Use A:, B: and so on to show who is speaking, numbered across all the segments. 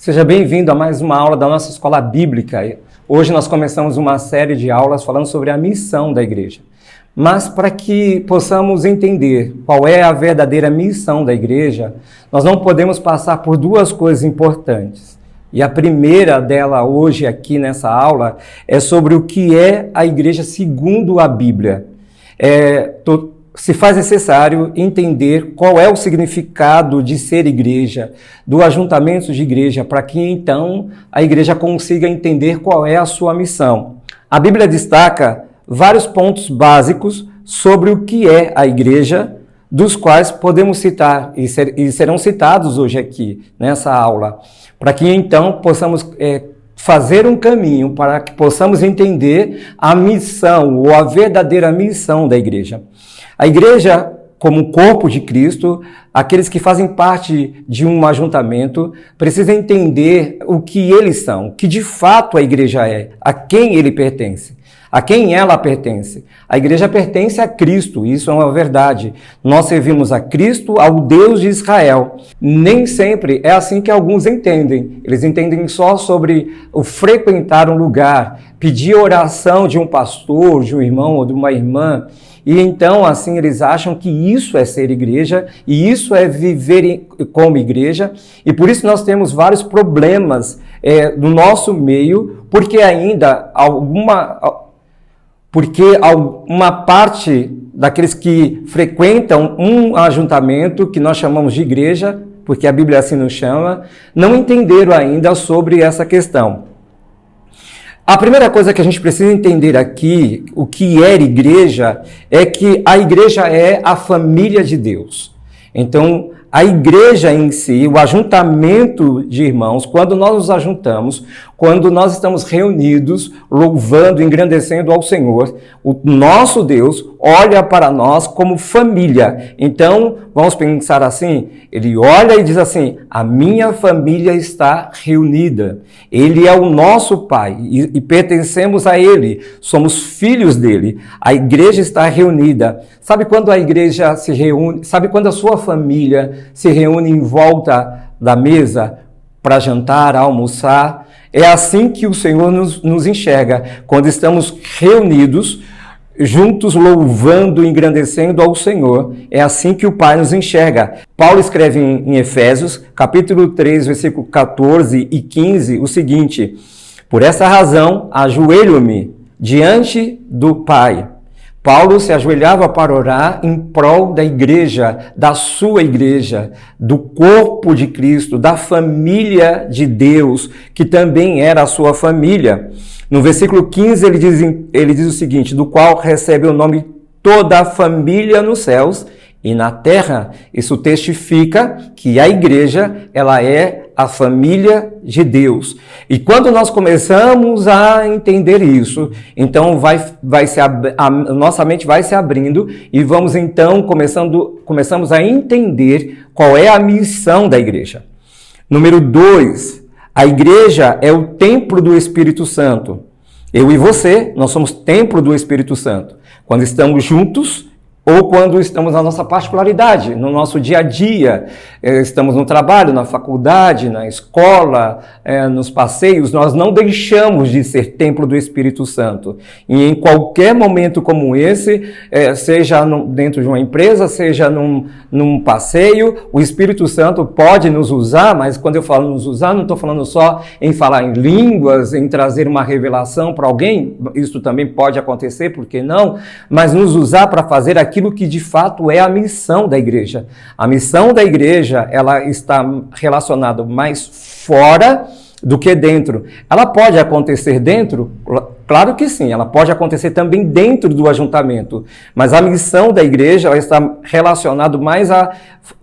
A: Seja bem-vindo a mais uma aula da nossa escola bíblica. Hoje nós começamos uma série de aulas falando sobre a missão da igreja. Mas para que possamos entender qual é a verdadeira missão da igreja, nós não podemos passar por duas coisas importantes. E a primeira dela hoje aqui nessa aula é sobre o que é a igreja segundo a Bíblia. Se faz necessário entender qual é o significado de ser igreja, do ajuntamento de igreja, para que então a igreja consiga entender qual é a sua missão. A Bíblia destaca vários pontos básicos sobre o que é a igreja, dos quais podemos citar e serão citados hoje aqui nessa aula, para que então possamos fazer um caminho para que possamos entender a missão ou a verdadeira missão da igreja. A igreja, como corpo de Cristo, aqueles que fazem parte de um ajuntamento, precisam entender o que eles são, o que de fato a igreja é, a quem ele pertence, a quem ela pertence. A igreja pertence a Cristo, isso é uma verdade. Nós servimos a Cristo, ao Deus de Israel. Nem sempre é assim que alguns entendem. Eles entendem só sobre o frequentar um lugar, pedir oração de um pastor, de um irmão ou de uma irmã. E então, assim, eles acham que isso é ser igreja e isso é viver como igreja. E por isso nós temos vários problemas no nosso meio, porque uma parte daqueles que frequentam um ajuntamento que nós chamamos de igreja, porque a Bíblia assim nos chama, não entenderam ainda sobre essa questão. A primeira coisa que a gente precisa entender aqui, o que é igreja, é que a igreja é a família de Deus. Então, a igreja em si, o ajuntamento de irmãos, quando nós nos ajuntamos, quando nós estamos reunidos, louvando, engrandecendo ao Senhor, o nosso Deus olha para nós como família. Então, vamos pensar assim, ele olha e diz assim, a minha família está reunida. Ele é o nosso Pai e pertencemos a Ele, somos filhos dele. A igreja está reunida. Sabe quando a igreja se reúne, sabe quando a sua família se reúne em volta da mesa para jantar, almoçar? É assim que o Senhor nos enxerga, quando estamos reunidos, juntos louvando e engrandecendo ao Senhor. É assim que o Pai nos enxerga. Paulo escreve em Efésios, capítulo 3, versículo 14 e 15, o seguinte: por essa razão, ajoelho-me diante do Pai. Paulo se ajoelhava para orar em prol da igreja, da sua igreja, do corpo de Cristo, da família de Deus, que também era a sua família. No versículo 15 ele diz o seguinte, do qual recebe o nome toda a família nos céus e na terra. Isso testifica que a igreja, ela é a família de Deus. E quando nós começamos a entender isso, então nossa mente vai se abrindo e vamos então começamos a entender qual é a missão da igreja. Número 2, a igreja é o templo do Espírito Santo. Eu e você, nós somos templo do Espírito Santo. Quando estamos juntos, ou quando estamos na nossa particularidade, no nosso dia a dia, estamos no trabalho, na faculdade, na escola, nos passeios, nós não deixamos de ser templo do Espírito Santo. E em qualquer momento como esse, seja dentro de uma empresa, seja num passeio, o Espírito Santo pode nos usar, mas quando eu falo nos usar, não estou falando só em falar em línguas, em trazer uma revelação para alguém, isso também pode acontecer, por que não? Mas nos usar para fazer aquilo que de fato é a missão da igreja. A missão da igreja, ela está relacionada mais fora do que dentro. Ela pode acontecer dentro? Claro que sim, ela pode acontecer também dentro do ajuntamento, mas a missão da igreja, ela está relacionada mais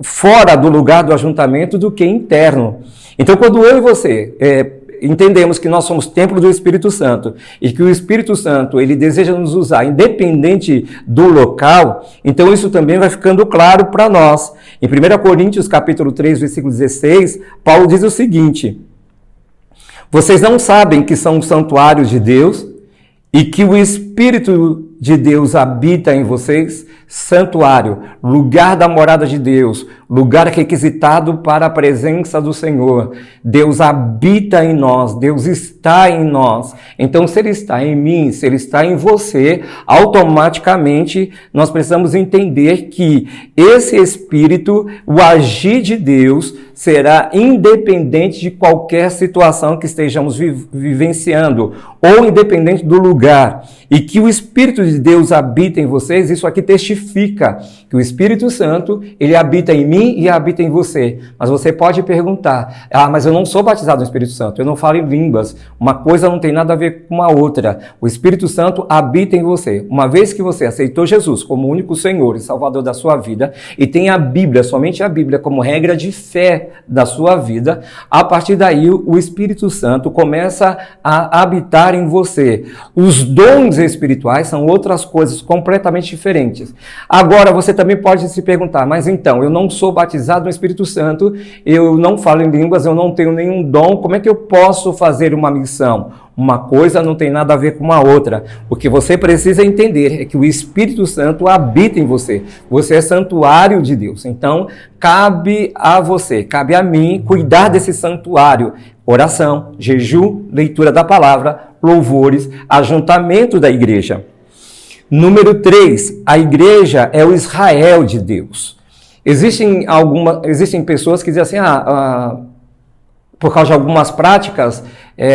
A: fora do lugar do ajuntamento do que interno. Então, quando eu e você entendemos que nós somos templo do Espírito Santo e que o Espírito Santo, ele deseja nos usar independente do local, então isso também vai ficando claro para nós. Em 1 Coríntios capítulo 3, versículo 16, Paulo diz o seguinte: vocês não sabem que são santuários de Deus e que o Espírito de Deus habita em vocês? santuário, lugar da morada de Deus, lugar requisitado para a presença do Senhor. Deus habita em nós, Deus está em nós. Então, se Ele está em mim, se Ele está em você, automaticamente nós precisamos entender que esse Espírito, o agir de Deus, será independente de qualquer situação que estejamos vivenciando, ou independente do lugar. E que o Espírito de Deus habita em vocês, isso aqui testifica que o Espírito Santo, ele habita em mim e habita em você. Mas você pode perguntar, mas eu não sou batizado no Espírito Santo, eu não falo em línguas. Uma coisa não tem nada a ver com a outra. O Espírito Santo habita em você. Uma vez que você aceitou Jesus como o único Senhor e Salvador da sua vida, e tem a Bíblia, somente a Bíblia, como regra de fé da sua vida, a partir daí o Espírito Santo começa a habitar em você. Os dons espirituais são outras coisas completamente diferentes. Agora, você também pode se perguntar, mas então, eu não sou batizado no Espírito Santo, eu não falo em línguas, eu não tenho nenhum dom, como é que eu posso fazer uma missão? Uma coisa não tem nada a ver com a outra. O que você precisa entender é que o Espírito Santo habita em você. Você é santuário de Deus. Então, cabe a você, cabe a mim cuidar desse santuário. Oração, jejum, leitura da palavra, louvores, ajuntamento da igreja. Número 3, a igreja é o Israel de Deus. Existem pessoas que dizem assim, por causa de algumas práticas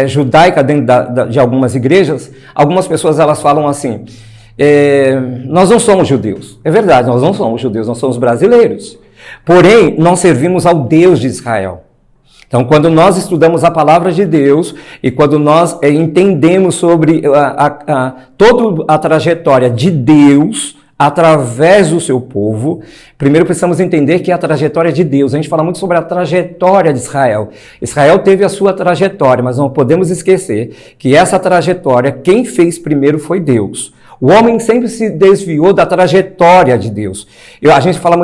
A: judaicas dentro de algumas igrejas, algumas pessoas elas falam assim, nós não somos judeus. É verdade, nós não somos judeus, nós somos brasileiros. Porém, nós servimos ao Deus de Israel. Então, quando nós estudamos a palavra de Deus e quando nós entendemos sobre toda a trajetória de Deus através do seu povo, primeiro precisamos entender que é a trajetória de Deus. A gente fala muito sobre a trajetória de Israel. Israel teve a sua trajetória, mas não podemos esquecer que essa trajetória, quem fez primeiro foi Deus. O homem sempre se desviou da trajetória de Deus. A gente fala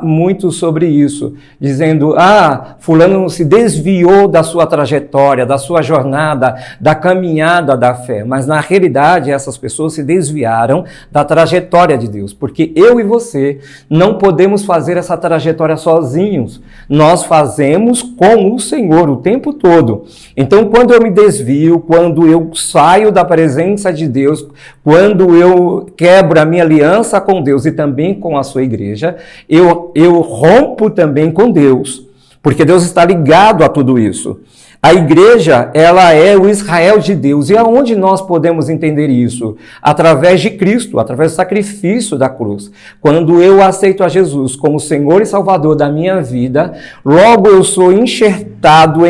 A: muito sobre isso, dizendo, fulano se desviou da sua trajetória, da sua jornada, da caminhada da fé. Mas na realidade essas pessoas se desviaram da trajetória de Deus, porque eu e você não podemos fazer essa trajetória sozinhos. Nós fazemos com o Senhor o tempo todo. Então quando eu me desvio, quando eu saio da presença de Deus, quando eu quebro a minha aliança com Deus e também com a sua igreja, eu rompo também com Deus, porque Deus está ligado a tudo isso. A igreja, ela é o Israel de Deus. E aonde nós podemos entender isso? Através de Cristo, através do sacrifício da cruz. Quando eu aceito a Jesus como Senhor e Salvador da minha vida, logo eu sou enxertado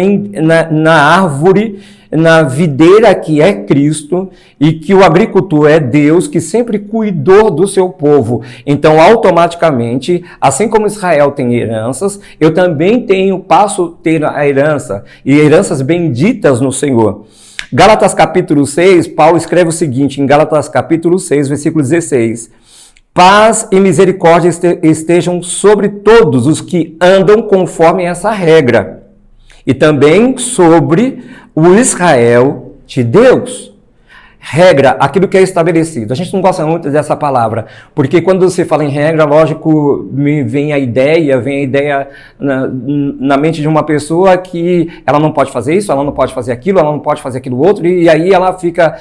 A: na árvore, na videira que é Cristo, e que o agricultor é Deus, que sempre cuidou do seu povo. Então, automaticamente, assim como Israel tem heranças, eu também passo a ter a herança, e heranças benditas no Senhor. Gálatas capítulo 6, Paulo escreve o seguinte, em Gálatas capítulo 6, versículo 16, paz e misericórdia estejam sobre todos os que andam conforme essa regra, e também sobre o Israel de Deus. Regra, aquilo que é estabelecido. A gente não gosta muito dessa palavra, porque quando se fala em regra, lógico, me vem a ideia na mente de uma pessoa que ela não pode fazer isso, ela não pode fazer aquilo, ela não pode fazer aquilo outro, e aí ela fica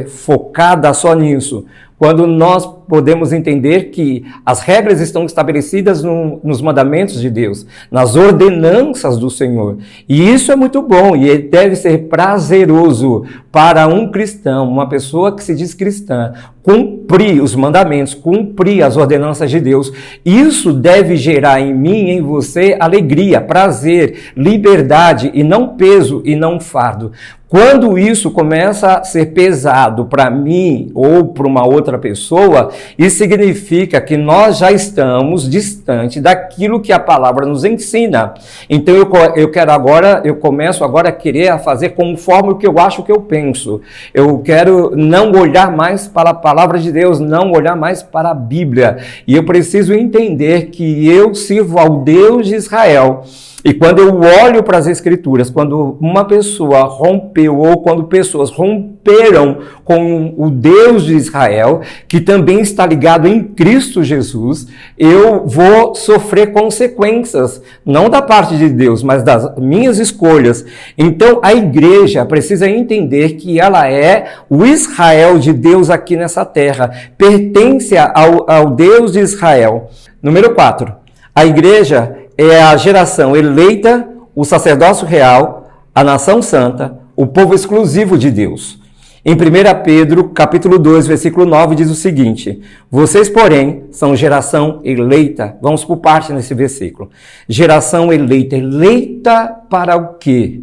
A: focada só nisso. Quando nós podemos entender que as regras estão estabelecidas nos mandamentos de Deus, nas ordenanças do Senhor. E isso é muito bom e deve ser prazeroso para um cristão, uma pessoa que se diz cristã, cumprir os mandamentos, cumprir as ordenanças de Deus. Isso deve gerar em mim e em você alegria, prazer, liberdade e não peso e não fardo. Quando isso começa a ser pesado para mim ou para uma outra pessoa, isso significa que nós já estamos distante daquilo que a palavra nos ensina. Então eu começo agora a querer fazer conforme o que eu acho que eu penso. Eu quero não olhar mais para a palavra de Deus, não olhar mais para a Bíblia. E eu preciso entender que eu sirvo ao Deus de Israel. E quando eu olho para as Escrituras, quando uma pessoa rompeu ou quando pessoas romperam com o Deus de Israel, que também está ligado em Cristo Jesus, eu vou sofrer consequências, não da parte de Deus, mas das minhas escolhas. Então a igreja precisa entender que ela é o Israel de Deus aqui nessa terra, pertence ao Deus de Israel. Número 4, a igreja é a geração eleita, o sacerdócio real, a nação santa, o povo exclusivo de Deus. Em 1 Pedro, capítulo 2, versículo 9, diz o seguinte: vocês, porém, são geração eleita. Vamos por parte nesse versículo. Geração eleita. Eleita para o quê?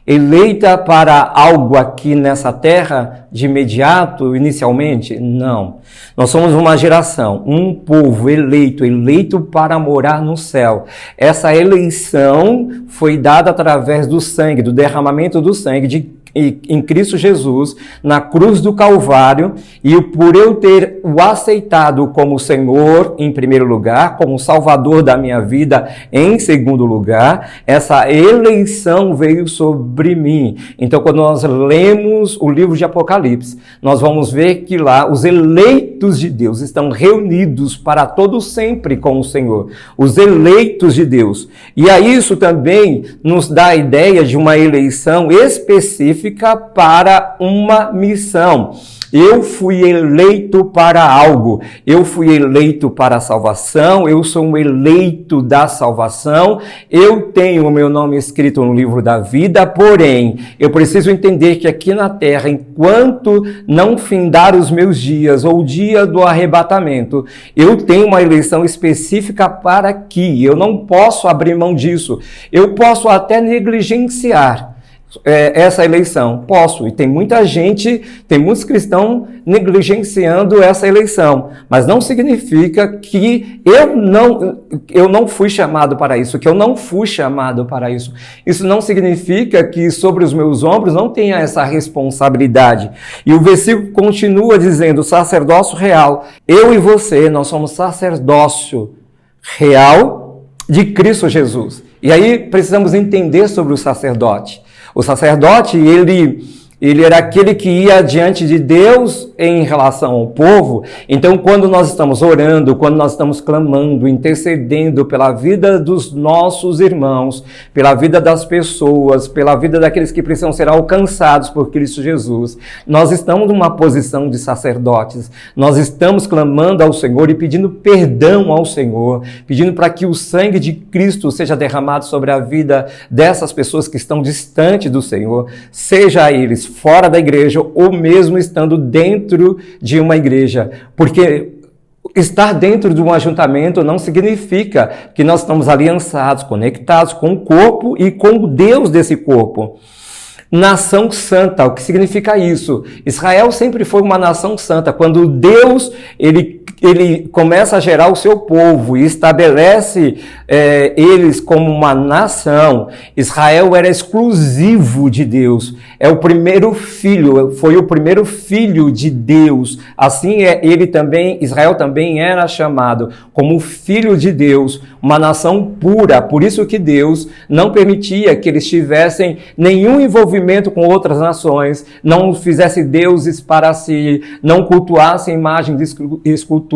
A: Eleita para algo aqui nessa terra de imediato, inicialmente? Não. Nós somos uma geração, um povo eleito para morar no céu. Essa eleição foi dada através do sangue, do derramamento do sangue em Cristo Jesus, na cruz do Calvário, e por eu ter o aceitado como Senhor em primeiro lugar, como Salvador da minha vida em segundo lugar, essa eleição veio sobre mim. Então, quando nós lemos o livro de Apocalipse, nós vamos ver que lá os eleitos de Deus estão reunidos para todo sempre com o Senhor. Os eleitos de Deus. E a isso também nos dá a ideia de uma eleição específica para uma missão. Eu fui eleito para algo, eu fui eleito para a salvação, eu sou um eleito da salvação, eu tenho o meu nome escrito no livro da vida, porém, eu preciso entender que aqui na terra, enquanto não findar os meus dias, ou o dia do arrebatamento, eu tenho uma eleição específica para aqui, eu não posso abrir mão disso, eu posso até negligenciar essa eleição. Posso, e tem muita gente, tem muitos cristãos negligenciando essa eleição, mas não significa que eu não fui chamado para isso, que eu não fui chamado para isso. Isso não significa que sobre os meus ombros não tenha essa responsabilidade. E o versículo continua dizendo, sacerdócio real, eu e você, nós somos sacerdócio real de Cristo Jesus. E aí precisamos entender sobre o sacerdote. O sacerdote, ele era aquele que ia diante de Deus em relação ao povo. Então, quando nós estamos orando, quando nós estamos clamando, intercedendo pela vida dos nossos irmãos, pela vida das pessoas, pela vida daqueles que precisam ser alcançados por Cristo Jesus, nós estamos numa posição de sacerdotes. Nós estamos clamando ao Senhor e pedindo perdão ao Senhor, pedindo para que o sangue de Cristo seja derramado sobre a vida dessas pessoas que estão distantes do Senhor, seja eles fora da igreja ou mesmo estando dentro de uma igreja, porque estar dentro de um ajuntamento não significa que nós estamos aliançados, conectados com o corpo e com o Deus desse corpo. Nação santa, o que significa isso? Israel sempre foi uma nação santa. Quando Deus ele começa a gerar o seu povo e estabelece eles como uma nação, Israel era exclusivo de Deus. É o primeiro filho, foi o primeiro filho de Deus. Assim Israel também era chamado como filho de Deus, uma nação pura. Por isso que Deus não permitia que eles tivessem nenhum envolvimento com outras nações, não fizesse deuses para si, não cultuasse imagens de esculturas,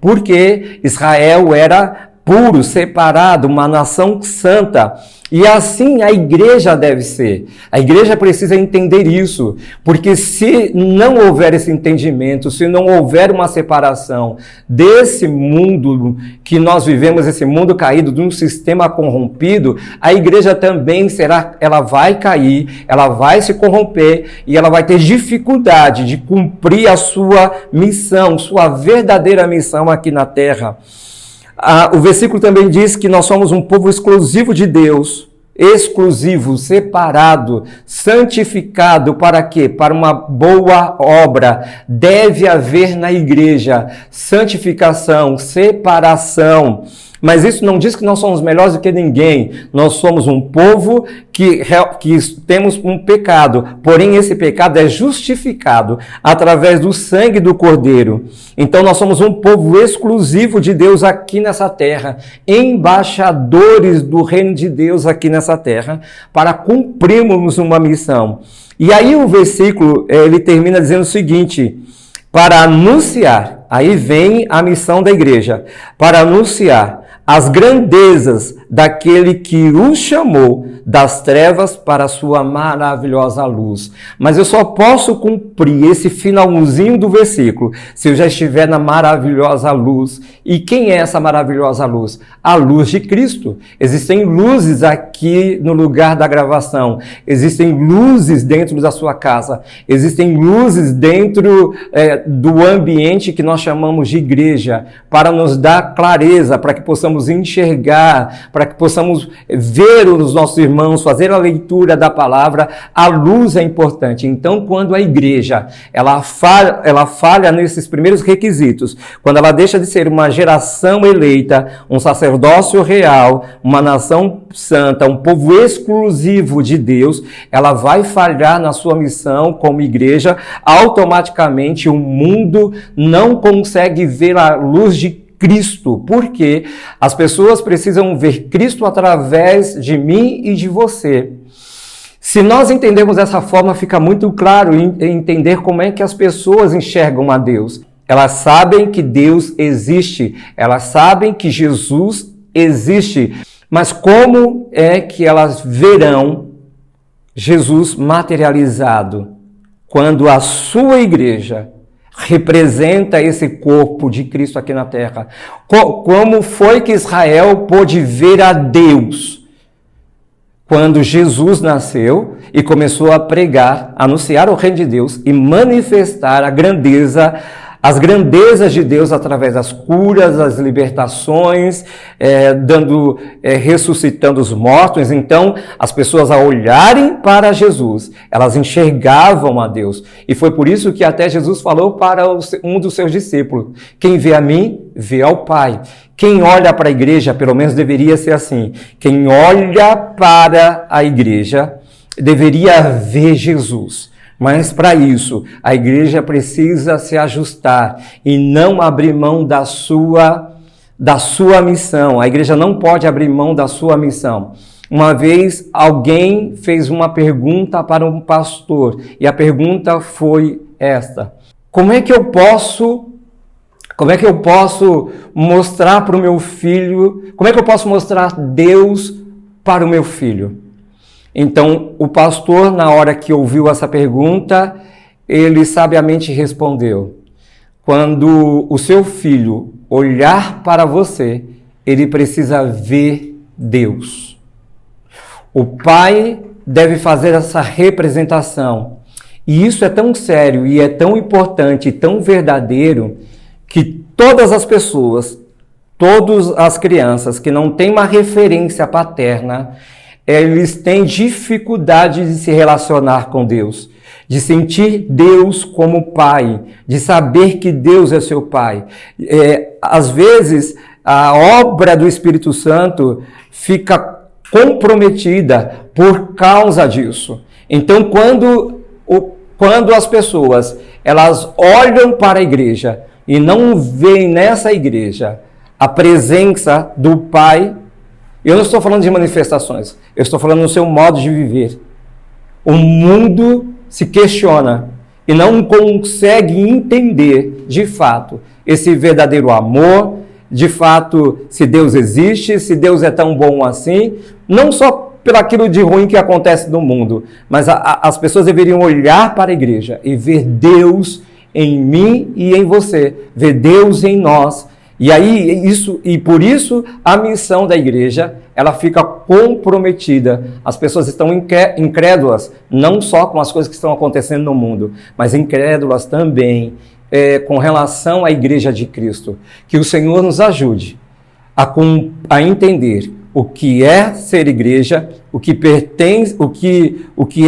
A: porque Israel era puro, separado, uma nação santa. E assim a igreja deve ser. A igreja precisa entender isso, porque se não houver esse entendimento, se não houver uma separação desse mundo que nós vivemos, esse mundo caído, de um sistema corrompido, a igreja também ela vai cair, ela vai se corromper e ela vai ter dificuldade de cumprir a sua missão, sua verdadeira missão aqui na terra. O versículo também diz que nós somos um povo exclusivo de Deus, exclusivo, separado, santificado para quê? Para uma boa obra. Deve haver na igreja santificação, separação. Mas isso não diz que nós somos melhores do que ninguém. Nós somos um povo que temos um pecado, porém esse pecado é justificado através do sangue do Cordeiro. Então nós somos um povo exclusivo de Deus aqui nessa terra, embaixadores do reino de Deus aqui nessa terra, para cumprirmos uma missão. E aí o versículo, ele termina dizendo o seguinte: para anunciar, aí vem a missão da igreja, para anunciar as grandezas daquele que os chamou das trevas para a sua maravilhosa luz. Mas eu só posso cumprir esse finalzinho do versículo se eu já estiver na maravilhosa luz. E quem é essa maravilhosa luz? A luz de Cristo. Existem luzes aqui no lugar da gravação. Existem luzes dentro da sua casa. Existem luzes dentro do ambiente que nós chamamos de igreja, para nos dar clareza, para que possamos enxergar, para que possamos ver os nossos irmãos, fazer a leitura da palavra. A luz é importante. Então, quando a igreja ela falha nesses primeiros requisitos, quando ela deixa de ser uma geração eleita, um sacerdócio real, uma nação santa, um povo exclusivo de Deus, ela vai falhar na sua missão como igreja. Automaticamente o mundo não consegue ver a luz de Cristo, porque as pessoas precisam ver Cristo através de mim e de você. Se nós entendemos dessa forma, fica muito claro entender como é que as pessoas enxergam a Deus. Elas sabem que Deus existe, elas sabem que Jesus existe, mas como é que elas verão Jesus materializado quando a sua igreja representa esse corpo de Cristo aqui na terra? Como foi que Israel pôde ver a Deus quando Jesus nasceu e começou a pregar, anunciar o reino de Deus e manifestar as grandezas de Deus através das curas, das libertações, ressuscitando os mortos? Então, as pessoas, ao olharem para Jesus, elas enxergavam a Deus. E foi por isso que até Jesus falou para um dos seus discípulos: quem vê a mim, vê ao Pai. Quem olha para a igreja, pelo menos deveria ser assim, quem olha para a igreja deveria ver Jesus. Mas para isso, a igreja precisa se ajustar e não abrir mão da sua missão. A igreja não pode abrir mão da sua missão. Uma vez alguém fez uma pergunta para um pastor, e a pergunta foi esta: como é que eu posso mostrar para o meu filho, como é que eu posso mostrar Deus para o meu filho? Então, o pastor, na hora que ouviu essa pergunta, ele sabiamente respondeu: quando o seu filho olhar para você, ele precisa ver Deus. O pai deve fazer essa representação. E isso é tão sério e é tão importante e tão verdadeiro que todas as pessoas, todas as crianças que não têm uma referência paterna, eles têm dificuldade de se relacionar com Deus, de sentir Deus como Pai, de saber que Deus é seu Pai. Às vezes, a obra do Espírito Santo fica comprometida por causa disso. Então, quando as pessoas elas olham para a igreja e não veem nessa igreja a presença do Pai, eu não estou falando de manifestações, eu estou falando no seu modo de viver. O mundo se questiona e não consegue entender, de fato, esse verdadeiro amor, de fato, se Deus existe, se Deus é tão bom assim, não só pelo aquilo de ruim que acontece no mundo, mas as pessoas deveriam olhar para a igreja e ver Deus em mim e em você, ver Deus em nós. E aí, por isso, a missão da igreja, ela fica comprometida. As pessoas estão incrédulas, não só com as coisas que estão acontecendo no mundo, mas incrédulas também com relação à igreja de Cristo. Que o Senhor nos ajude a entender o que é ser igreja, o que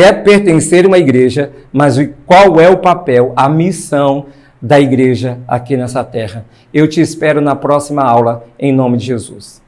A: é pertencer a uma igreja, mas qual é o papel, a missão da igreja aqui nessa terra. Eu te espero na próxima aula, em nome de Jesus.